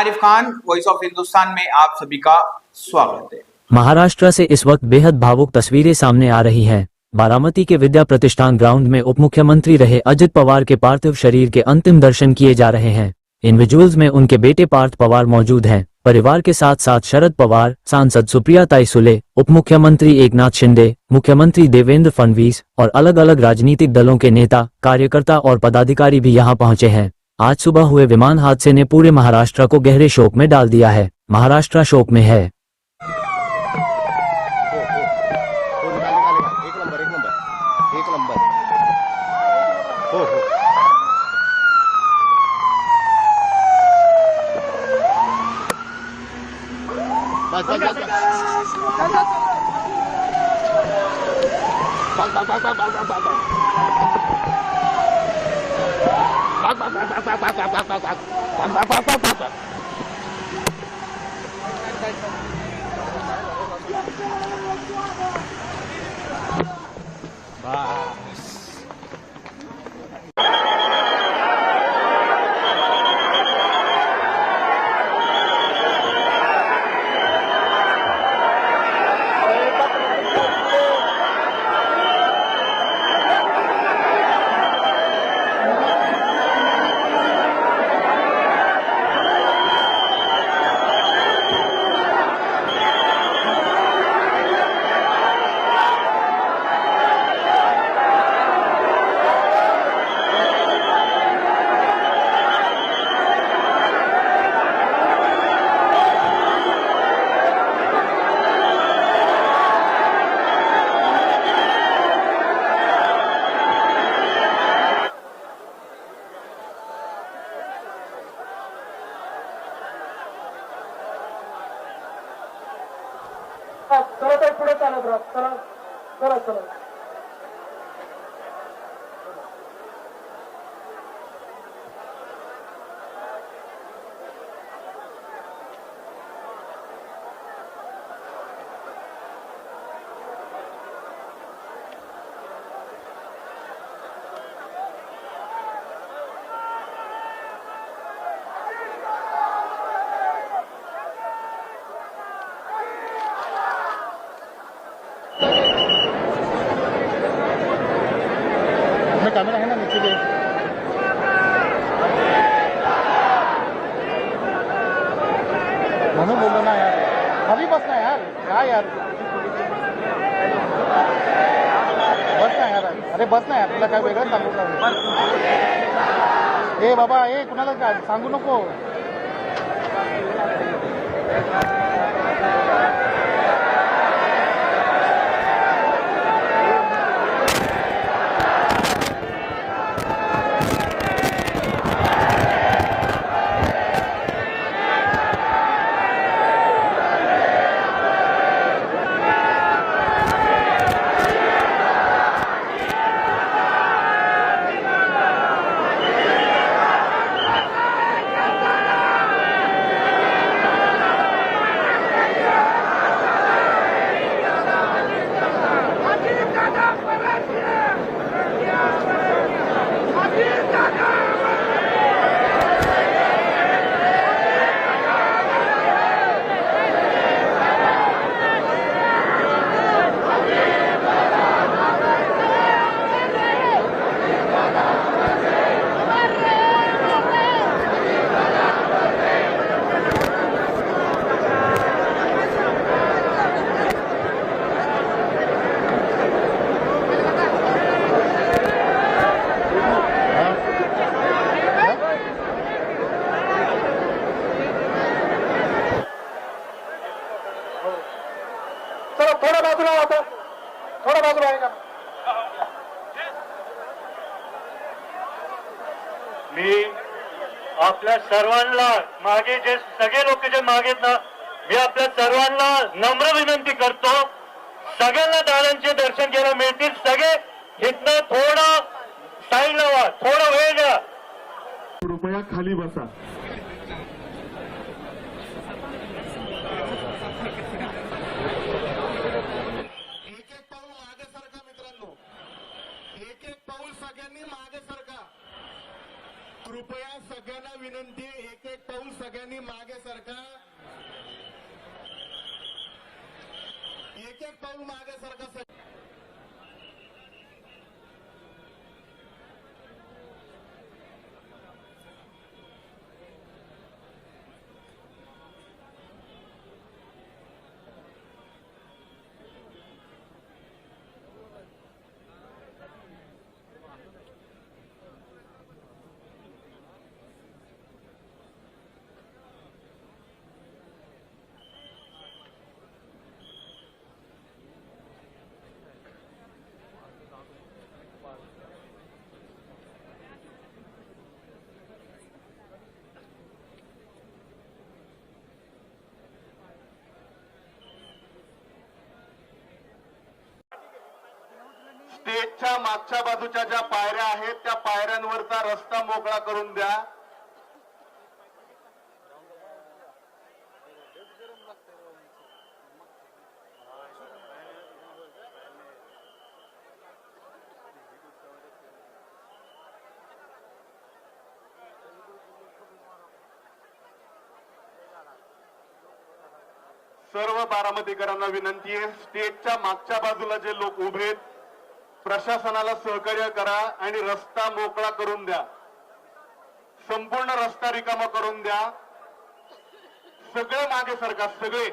Arif Khan, voice of Hindustan में आप सभी का स्वागत है। महाराष्ट्र से इस वक्त बेहद भावुक तस्वीरें सामने आ रही हैं। बारामती के विद्या प्रतिष्ठान ग्राउंड में उप मुख्यमंत्री रहे अजित पवार के पार्थिव शरीर के अंतिम दर्शन किए जा रहे हैं। इन विजुअल्स में उनके बेटे पार्थ पवार मौजूद हैं। परिवार के साथ साथ शरद पवार, सांसद सुप्रिया ताई सुले, उप मुख्यमंत्री एकनाथ शिंदे, मुख्यमंत्री देवेंद्र फडणवीस और अलग अलग राजनीतिक दलों के नेता, कार्यकर्ता और पदाधिकारी भी यहां पहुंचे हैं। आज सुबह हुए विमान हादसे ने पूरे महाराष्ट्र को गहरे शोक में डाल दिया है। महाराष्ट्र शोक में है। एक नंबर हो बस बस बस चला तर पुढे चालत राहा. चला चला चला. कैमरा है ना नीचे के मम्मी बोलो ना यार, अभी बसना यार, क्या यार बसना यार, अरे बसना यार, तुला काय वेगळं सांगू का? ए बाबा, ए कुणाला काय सांगू नको. थोडा बाजूला होता, थोडा बाजूला आहे का? मी आपल्या सर्वांना, मागे जे सगळे लोक जे मागेत ना, मी आपल्या सर्वांना नम्र विनंती करतो, सगळ्यांना दादांचे दर्शन घ्यायला मिळतील. सगळे इथनं थोडा साईडला व्हा, थोडा वेळ द्या. कृपया खाली बसा. एक पाऊल सगळ्यांनी मागे सरका. कृपया सगळ्यांना विनंती आहे, एक एक पाऊल सगळ्यांनी मागे सरका. एक एक पाऊल मागे सरका. स्टेजच्या मागच्या बाजूच्या ज्या पायऱ्या आहेत त्या पायऱ्यांवरचा रस्ता मोकळा करून द्या. सर्व बारामतीकरांना विनंती आहे, स्टेजच्या मागच्या बाजूला जे लोक उभे आहेत प्रशासनाला सहकार्य करा आणि रस्ता मोकळा करून द्या. संपूर्ण रस्ता रिकामा करून द्या. सगळे मागे सरका, सगळे.